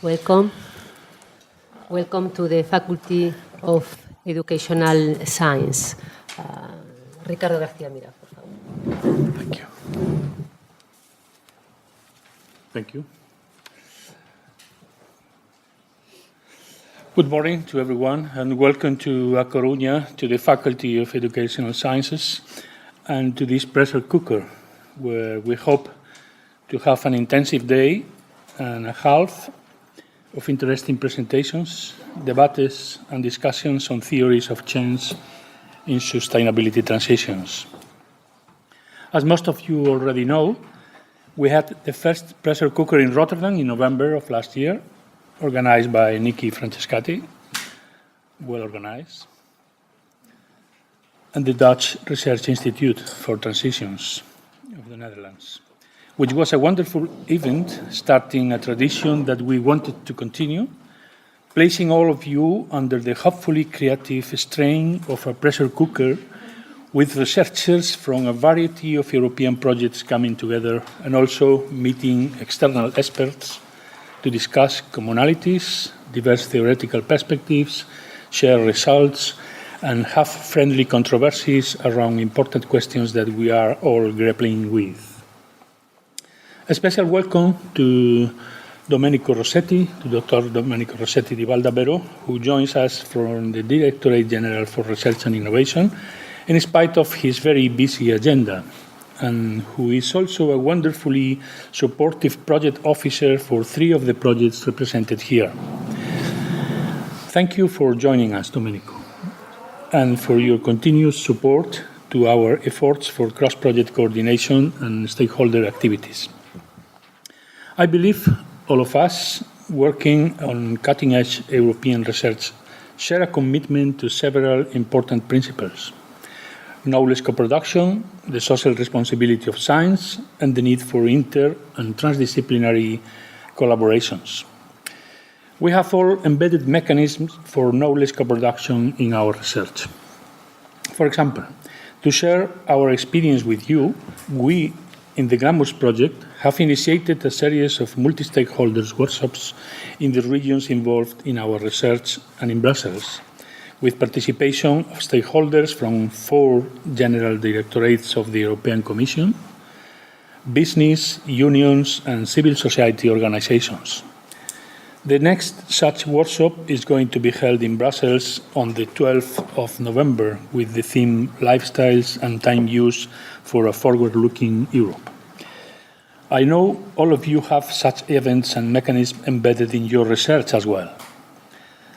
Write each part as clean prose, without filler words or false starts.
Welcome. Welcome to the Faculty of Educational Science. Ricardo García Mira, por favor. Thank you. Thank you. Good morning to everyone, and welcome to A Coruña, to the Faculty of Educational Sciences, and to this pressure cooker, where we hope to have an intensive day and a half of interesting presentations, debates, and discussions on theories of change in sustainability transitions. As most of you already know, we had the first pressure cooker in Rotterdam in November of last year, organized by Nikki Francescatti, well organized, and the Dutch Research Institute for Transitions of the Netherlands, which was a wonderful event, starting a tradition that we wanted to continue, placing all of you under the hopefully creative strain of a pressure cooker with researchers from a variety of European projects coming together and also meeting external experts to discuss commonalities, diverse theoretical perspectives, share results, and have friendly controversies around important questions that we are all grappling with. A special welcome to Domenico Rossetti, to Dr. Domenico Rossetti di Valdabero, who joins us from the Directorate General for Research and Innovation, in spite of his very busy agenda, and who is also a wonderfully supportive project officer for 3 of the projects represented here. Thank you for joining us, Domenico, and for your continuous support to our efforts for cross-project coordination and stakeholder activities. I believe all of us working on cutting-edge European research share a commitment to several important principles: knowledge co-production, the social responsibility of science, and the need for inter- and transdisciplinary collaborations. We have all embedded mechanisms for knowledge co-production in our research. For example, to share our experience with you, we, in the Grammars project, have initiated a series of multi-stakeholders workshops in the regions involved in our research and in Brussels, with participation of stakeholders from 4 general directorates of the European Commission, business, unions, and civil society organizations. The next such workshop is going to be held in Brussels on the 12th of November with the theme Lifestyles and Time Use for a Forward-Looking Europe. I know all of you have such events and mechanisms embedded in your research as well.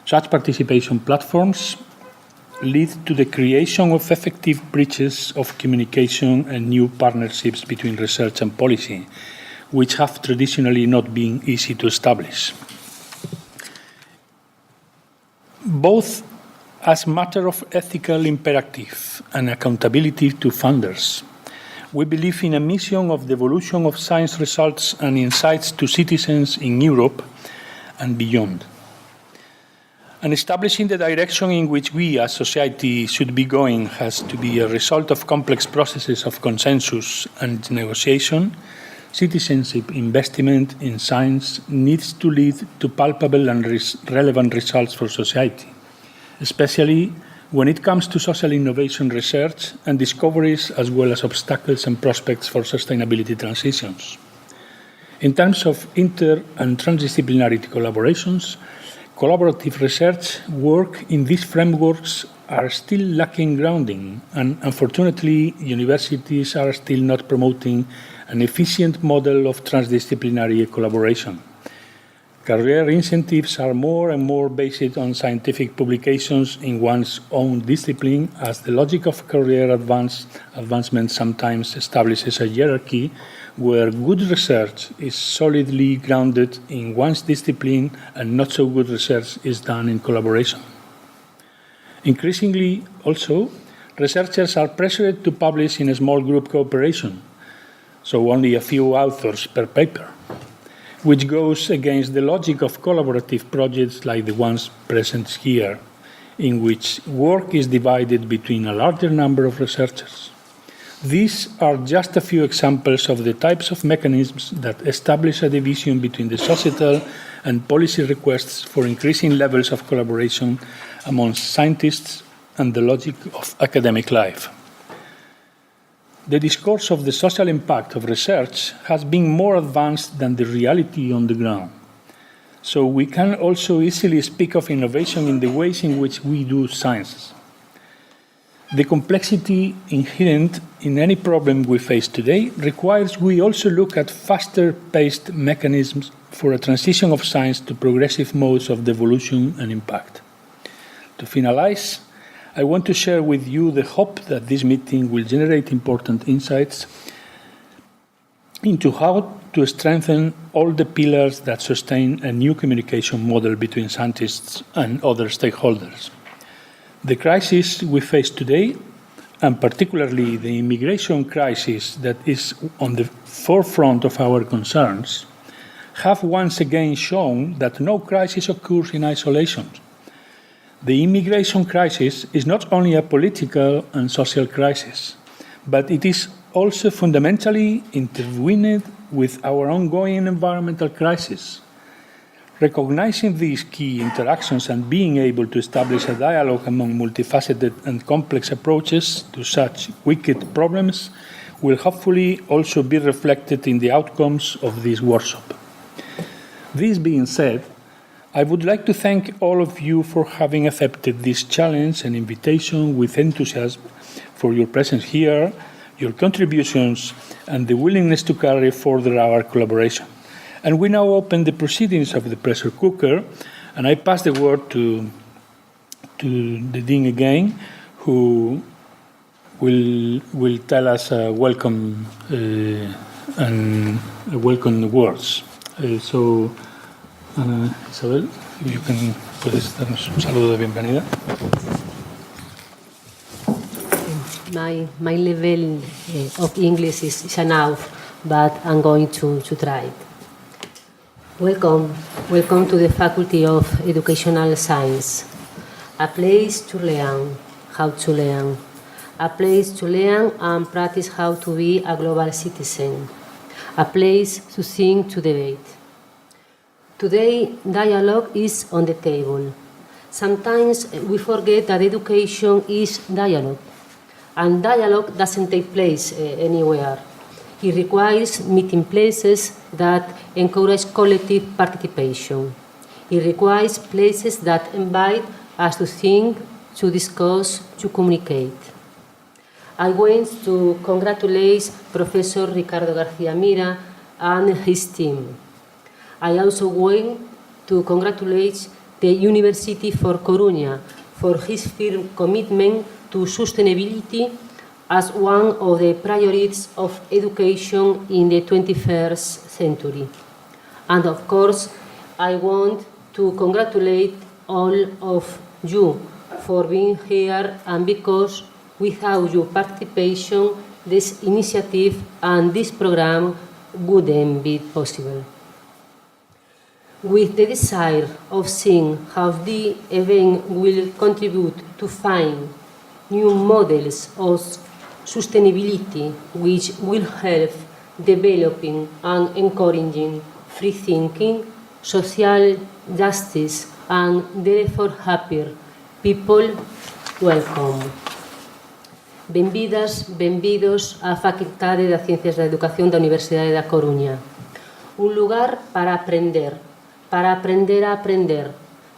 Such participation platforms lead to the creation of effective bridges of communication and new partnerships between research and policy, which have traditionally not been easy to establish. Both as matter of ethical imperative and accountability to funders, we believe in a mission of devolution of science results and insights to citizens in Europe and beyond. And establishing the direction in which we as society should be going has to be a result of complex processes of consensus and negotiation. Citizenship investment in science needs to lead to palpable and relevant results for society, especially when it comes to social innovation research and discoveries, as well as obstacles and prospects for sustainability transitions. In terms of inter- and transdisciplinary collaborations, collaborative research work in these frameworks are still lacking grounding, and unfortunately, universities are still not promoting an efficient model of transdisciplinary collaboration. Career incentives are more and more based on scientific publications in one's own discipline, as the logic of career advancement sometimes establishes a hierarchy where good research is solidly grounded in one's discipline and not so good research is done in collaboration. Increasingly, also, researchers are pressured to publish in a small group cooperation, so only a few authors per paper, which goes against the logic of collaborative projects like the ones present here, in which work is divided between a larger number of researchers. These are just a few examples of the types of mechanisms that establish a division between the societal and policy requests for increasing levels of collaboration among scientists and the logic of academic life. The discourse of the social impact of research has been more advanced than the reality on the ground. So we can also easily speak of innovation in the ways in which we do science. The complexity inherent in any problem we face today requires we also look at faster-paced mechanisms for a transition of science to progressive modes of devolution and impact. To finalize, I want to share with you the hope that this meeting will generate important insights into how to strengthen all the pillars that sustain a new communication model between scientists and other stakeholders. The crisis we face today, and particularly the immigration crisis that is on the forefront of our concerns, have once again shown that no crisis occurs in isolation. The immigration crisis is not only a political and social crisis, but it is also fundamentally intertwined with our ongoing environmental crisis. Recognizing these key interactions and being able to establish a dialogue among multifaceted and complex approaches to such wicked problems will hopefully also be reflected in the outcomes of this workshop. This being said, I would like to thank all of you for having accepted this challenge and invitation with enthusiasm for your presence here, your contributions, and the willingness to carry further our collaboration. And we now open the proceedings of the pressure cooker, and I pass the word to the Dean again, who will tell us welcome words. So, Ana Isabel, you can puedes darnos un saludo de bienvenida. My level of English is enough, but I'm going to try it. Welcome to the Faculty of Educational Science. A place to learn how to learn. A place to learn and practice how to be a global citizen. A place to think, to debate. Today, dialogue is on the table. Sometimes we forget that education is dialogue. And dialogue doesn't take place anywhere. It requires meeting places that encourage collective participation. It requires places that invite us to think, to discuss, to communicate. I want to congratulate Professor Ricardo García Mira and his team. I also want to congratulate the University for Coruña for his firm commitment to sustainability as one of the priorities of education in the 21st century. And of course, I want to congratulate all of you for being here, and because without your participation, this initiative and this program wouldn't be possible. With the desire of seeing how the event will contribute to find new models of sustainability which will help developing and encouraging free thinking, social justice, and therefore happier people, welcome. Benvidas, benvidos á Facultade de Ciencias da Educación da Universidade da Coruña. Un lugar para aprender a aprender,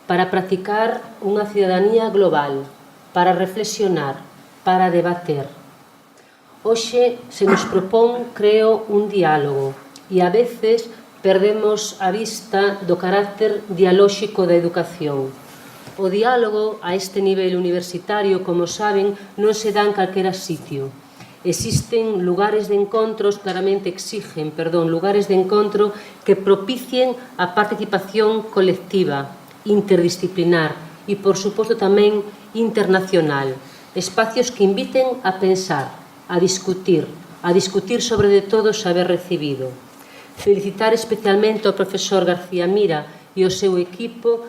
para practicar unha cidadanía global, para reflexionar, para debater. Hoxe se nos propón, creo, un diálogo e a veces perdemos a vista do carácter dialóxico da educación. O diálogo a este nivel universitario, como saben, non se dá en calquera sitio. Existen lugares de encontros, claramente exigen, lugares de encontro que propicien a participación colectiva, interdisciplinar e, por suposto, tamén internacional. Espacios que inviten a pensar, a discutir sobre de todo o saber recibido. Felicitar especialmente ao profesor García Mira e ao seu equipo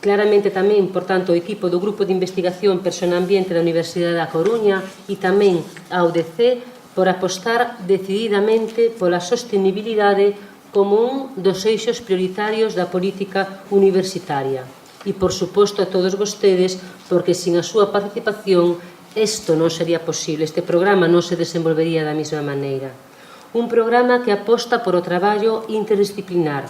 Claramente tamén, por tanto, o equipo do Grupo de Investigación Persona Ambiente da Universidade da Coruña e tamén a UDC por apostar decididamente pola sostenibilidade como un dos eixos prioritarios da política universitaria. E, por suposto, a todos vostedes, porque sin a súa participación isto non sería posible, este programa non se desenvolvería da mesma maneira. Un programa que aposta por o traballo interdisciplinar,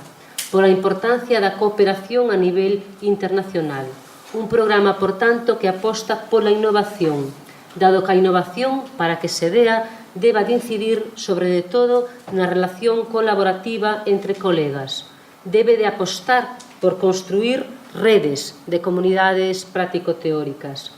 pola importancia da cooperación a nivel internacional. Un programa, por tanto, que aposta pola innovación, dado que a innovación, para que se dea, deba de incidir, sobre de todo, na relación colaborativa entre colegas. Debe de apostar por construir redes de comunidades práctico-teóricas.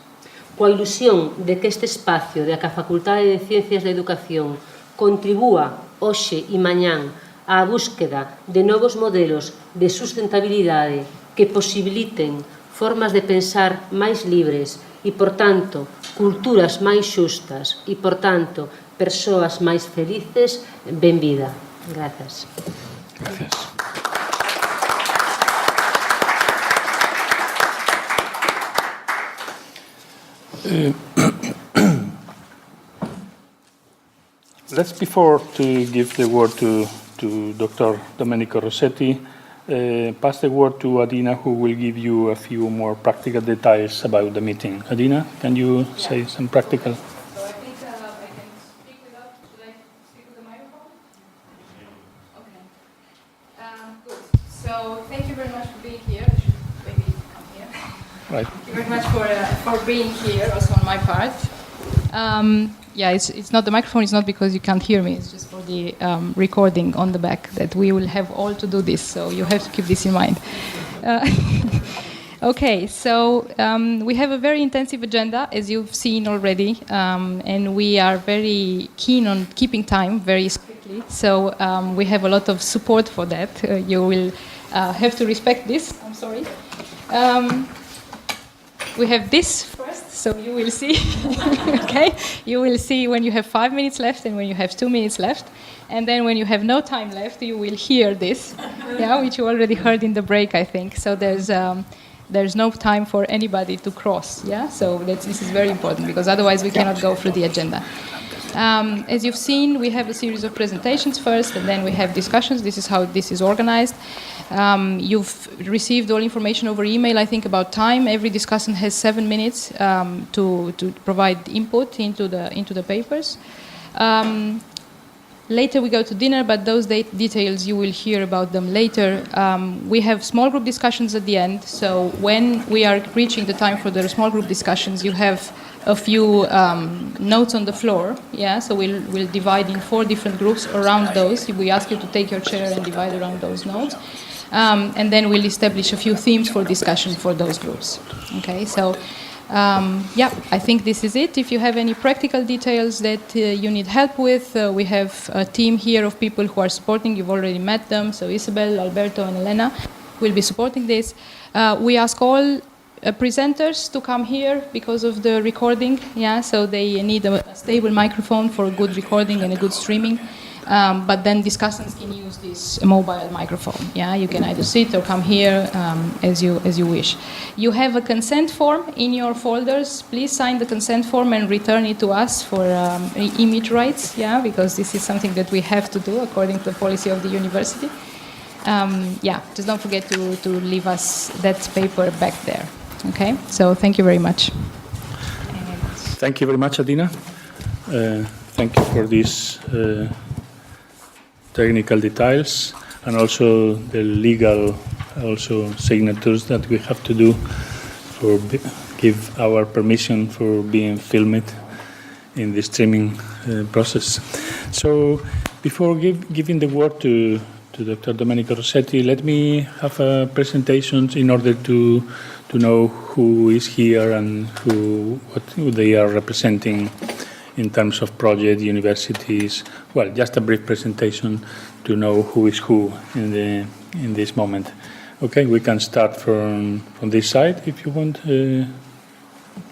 Coa ilusión de que este espacio de que a Facultade de Ciencias da Educación contribúa hoxe e mañán á búsqueda de novos modelos de sustentabilidade que posibiliten formas de pensar máis libres e, por tanto, culturas máis xustas e, por tanto, persoas máis felices, benvida. Grazas. Gracias. Let's, before to give the word to Dr. Domenico Rossetti, pass the word to Adina, who will give you a few more practical details about the meeting. Adina, can you say some practical? So I think I can speak without, should I speak with the microphone? Okay. Good. So thank you very much for being here. I should maybe come here. Right. Thank you very much for being here, also on my part. Yeah, it's not the microphone. It's not because you can't hear me. It's just for the recording on the back that we will have all to do this. So you have to keep this in mind. Okay, so we have a very intensive agenda, as you've seen already, and we are very keen on keeping time very strictly. So we have a lot of support for that. You will have to respect this. I'm sorry. We have this first, so you will see. Okay, you will see when you have 5 minutes left and when you have 2 minutes left, and then when you have no time left, you will hear this, yeah, which you already heard in the break, I think. So there's no time for anybody to cross, yeah. So this is very important because otherwise we cannot go through the agenda. As you've seen, we have a series of presentations first, and then we have discussions. This is how this is organized. You've received all information over email, I think, about time. Every discussant has 7 minutes to provide input into the papers. Later we go to dinner, but those details you will hear about them later. We have small group discussions at the end, so when we are reaching the time for the small group discussions, you have a few notes on the floor, yeah, so we'll divide in 4 different groups around those. We ask you to take your chair and divide around those notes. And then we'll establish a few themes for discussion for those groups. Okay, so yeah, I think this is it. If you have any practical details that you need help with, we have a team here of people who are supporting. You've already met them, so Isabel, Alberto, and Elena will be supporting this. We ask all presenters to come here because of the recording, yeah, so they need a stable microphone for a good recording and a good streaming. But then discussants can use this mobile microphone. Yeah, you can either sit or come here as you wish. You have a consent form in your folders. Please sign the consent form and return it to us for image rights. Yeah, because this is something that we have to do according to the policy of the university. Yeah, just don't forget to leave us that paper back there. Okay, so thank you very much. Thank you very much, Adina. Thank you for this. Technical details and also the legal signatures that we have to do for give our permission for being filmed in the streaming process. So before giving the word to Dr. Domenico Rossetti, let me have a presentation in order to know who is here and who they are representing in terms of project, universities. Well, just a brief presentation to know who is who in this moment. Okay, we can start from this side if you want.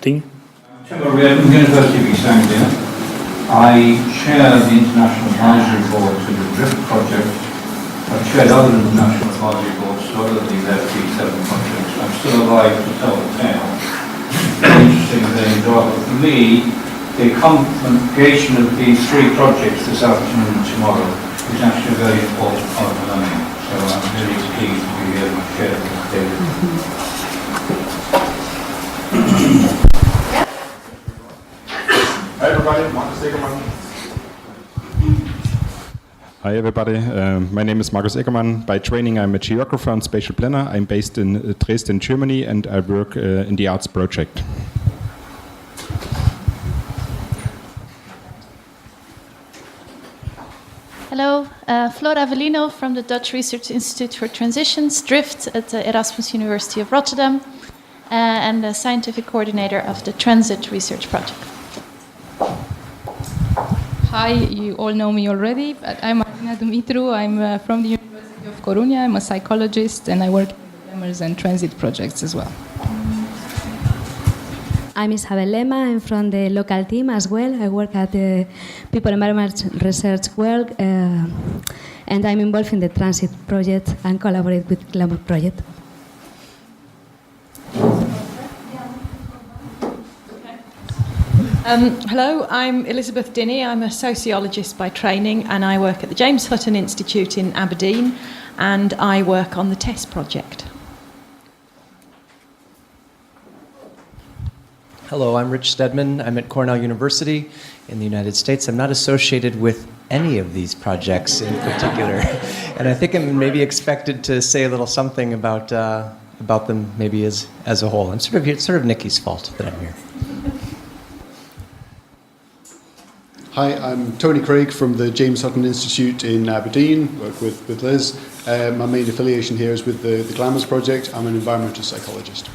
Tim? University of East Anglia. I chair the International Advisory Board to the DRIFT project. I've chaired other international advisory boards to other of these FP7 projects. I've still alive to tell the tale. Interesting thing as well. For me, the combination of these three projects this afternoon and tomorrow is actually a very important part of learning. So I'm really keen to be able to share this today. Hi everybody, Markus Egermann. Hi everybody, my name is Markus Egermann. By training I'm a geographer and spatial planner. I'm based in Dresden, Germany, and I work in the arts project. Hello, Flora Avellino from the Dutch Research Institute for Transitions, DRIFT, at the Erasmus University of Rotterdam, and the scientific coordinator of the Transit Research Project. Hi, you all know me already, but I'm Marina Dumitru. I'm from the University of Coruña. I'm a psychologist, and I work in the Glamours and Transit projects as well. I'm Isabel Lema. I'm from the local team as well. I work at the People Environment Research World, and I'm involved in the Transit project and collaborate with Glamour project. Hello, I'm Elizabeth Dinney. I'm a sociologist by training, and I work at the James Hutton Institute in Aberdeen, and I work on the TESS project. Hello, I'm Rich Stedman. I'm at Cornell University in the United States. I'm not associated with any of these projects in particular, and I think I'm maybe expected to say a little something about them maybe as a whole. I'm it's sort of Nikki's fault that I'm here. Hi, I'm Tony Craig from the James Hutton Institute in Aberdeen, work with Liz. My main affiliation here is with the Glamours project. I'm an environmental psychologist.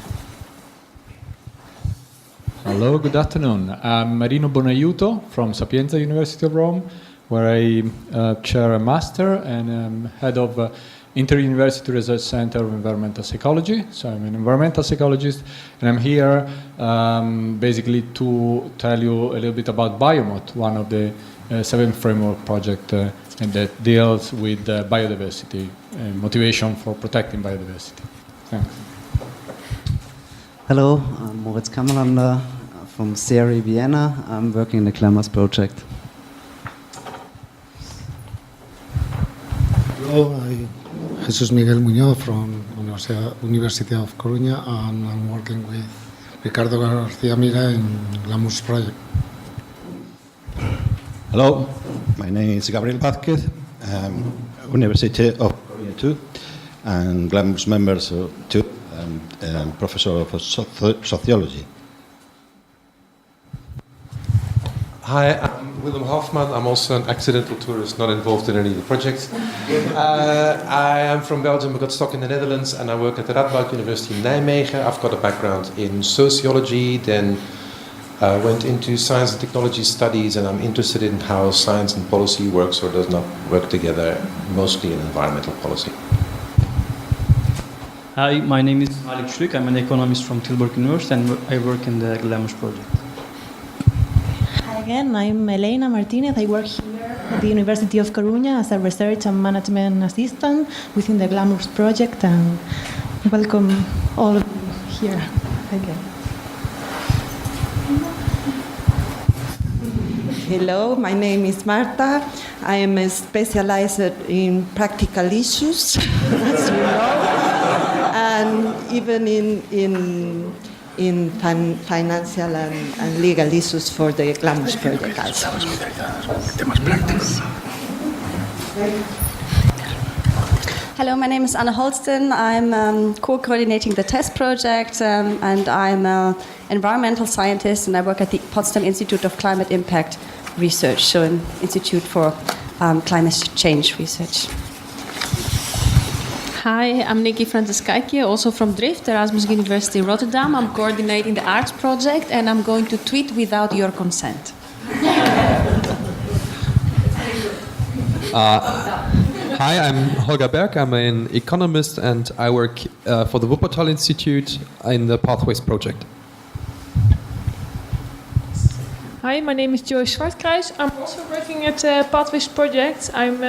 Hello, good afternoon. I'm Marino Bonaiuto from Sapienza University of Rome, where I chair a master and I'm head of Inter-University Research Center of Environmental Psychology. So I'm an environmental psychologist, and I'm here basically to tell you a little bit about Biomot, one of the 7 framework projects and that deals with biodiversity and motivation for protecting biodiversity. Thanks. Hello, I'm Moritz Kammerlander from CRE Vienna. I'm working in the Glamours project. Hello, I'm Jesus Miguel Muñoz from University of Coruña, and I'm working with Ricardo García Mira in Glamours project. Hello, my name is Gabriel Vázquez, University of Coruña too, and Glamours members too. Professor of sociology. Hi, I'm Willem Hoffman. I'm also an accidental tourist, not involved in any of the projects. I am from Belgium, I got stuck in the Netherlands, and I work at the Radboud University in Nijmegen. I've got a background in sociology, then went into science and technology studies, and I'm interested in how science and policy works or does not work together, mostly in environmental policy. Hi, my name is Malik Shrik. I'm an economist from Tilburg University and I work in the Glamours project. Hi again, I'm Elena Martinez. I work here at the University of Coruña as a research and management assistant within the Glamours project, and welcome all of you here again. Hello, my name is Marta. I am specialized in practical issues, as you know, and even in financial and legal issues for the Glamours project also. Hello, my name is Anna Holsten. I'm co-coordinating the TESS project, and I'm an environmental scientist, and I work at the Potsdam Institute of Climate Impact Research, so an institute for climate change research. Hi, I'm Nikki Franciscaiki, also from DRIFT, Erasmus University Rotterdam. I'm coordinating the arts project, and I'm going to tweet without your consent. Hi, I'm Holger Berg. I'm an economist, and I work for the Wuppertal Institute in the Pathways project. Hi, Hi, my name is Joyce Zwartkruis. I'm also working at Pathways Project. I'm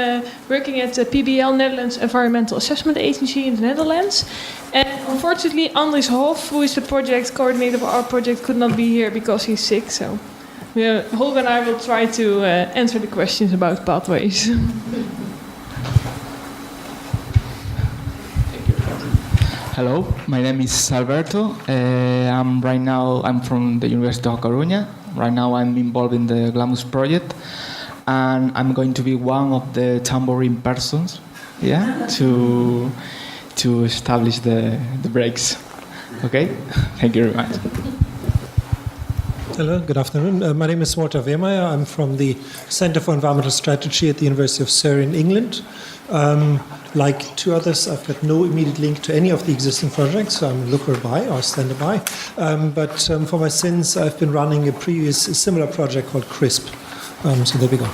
working at the PBL Netherlands Environmental Assessment Agency in the Netherlands. And unfortunately, Andries Hof, who is the project coordinator of our project, could not be here because he's sick. So Holger and I will try to answer the questions about pathways. Hello, my name is Alberto. I'm from the University of Coruña. Right now I'm involved in the GLAMUS project, and I'm going to be one of the tambourine persons, to establish the breaks. Okay, thank you very much. Hello, good afternoon. My name is Walter Wehrmeier. I'm from the Center for Environmental Strategy at the University of Surrey in England. Like two others, I've got no immediate link to any of the existing projects, so I'm a looker by or stander by. But for my sins, I've been running a similar project called CRISP. So there we go.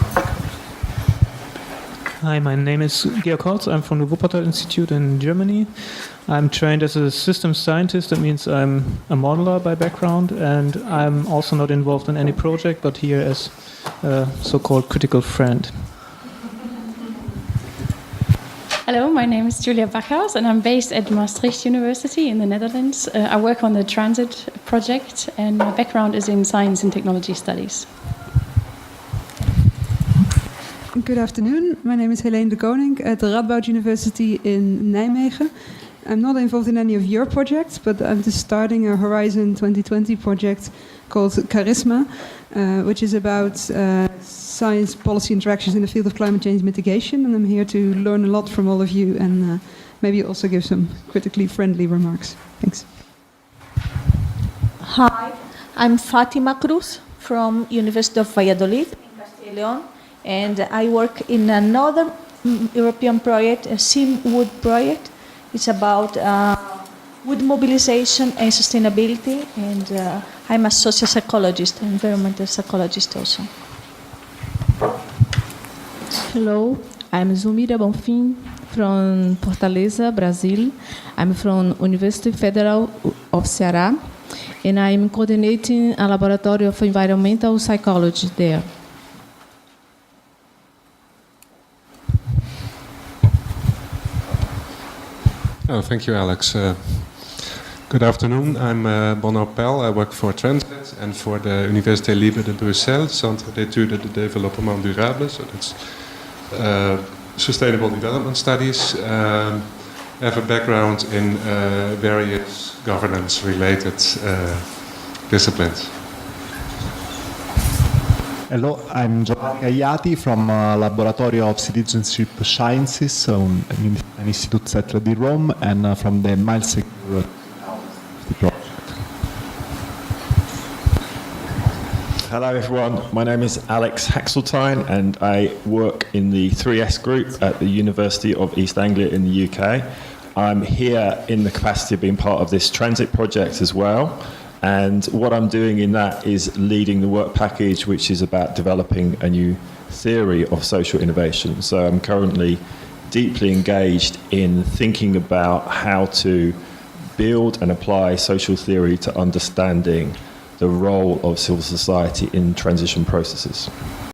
Hi, my name is Georg Holz. I'm from the Wuppertal Institute in Germany. I'm trained as a systems scientist. That means I'm a modeler by background, and I'm also not involved in any project, but here as a so-called critical friend. Hello, my name is Julia Backhaus, and I'm based at Maastricht University in the Netherlands. I work on the transit project, and my background is in science and technology studies. Good afternoon. My name is Helene de Koning at the Radboud University in Nijmegen. I'm not involved in any of your projects, but I'm just starting a Horizon 2020 project called Charisma, which is about science policy interactions in the field of climate change mitigation. And I'm here to learn a lot from all of you and maybe also give some critically friendly remarks. Thanks. Hi, I'm Fatima Cruz from University of Valladolid in Castilla y León, and I work in another European project, a Sim Wood project. It's about wood mobilization and sustainability, and I'm a social psychologist, environmental psychologist also. Hello, I'm Zumira Bonfim from Fortaleza, Brazil. I'm from University Federal of Ceará, and I'm coordinating a laboratory of environmental psychology there. Oh, thank you, Alex. Good afternoon. I'm Bono Pel. I work for Transit and for the Université Libre de Bruxelles, Centre d'études de développement durable. So that's sustainable development studies. I have a background in various governance-related disciplines. Hello, I'm Giovanni Gagliati from Laboratory of Citizenship Sciences, an institute settled in Rome, and from the Miles Secure project. Hello everyone, my name is Alex Haxeltine and I work in the 3S group at the University of East Anglia in the UK. I'm here in the capacity of being part of this transit project as well. And what I'm doing in that is leading the work package, which is about developing a new theory of social innovation. So I'm currently deeply engaged in thinking about how to build and apply social theory to understanding the role of civil society in transition processes.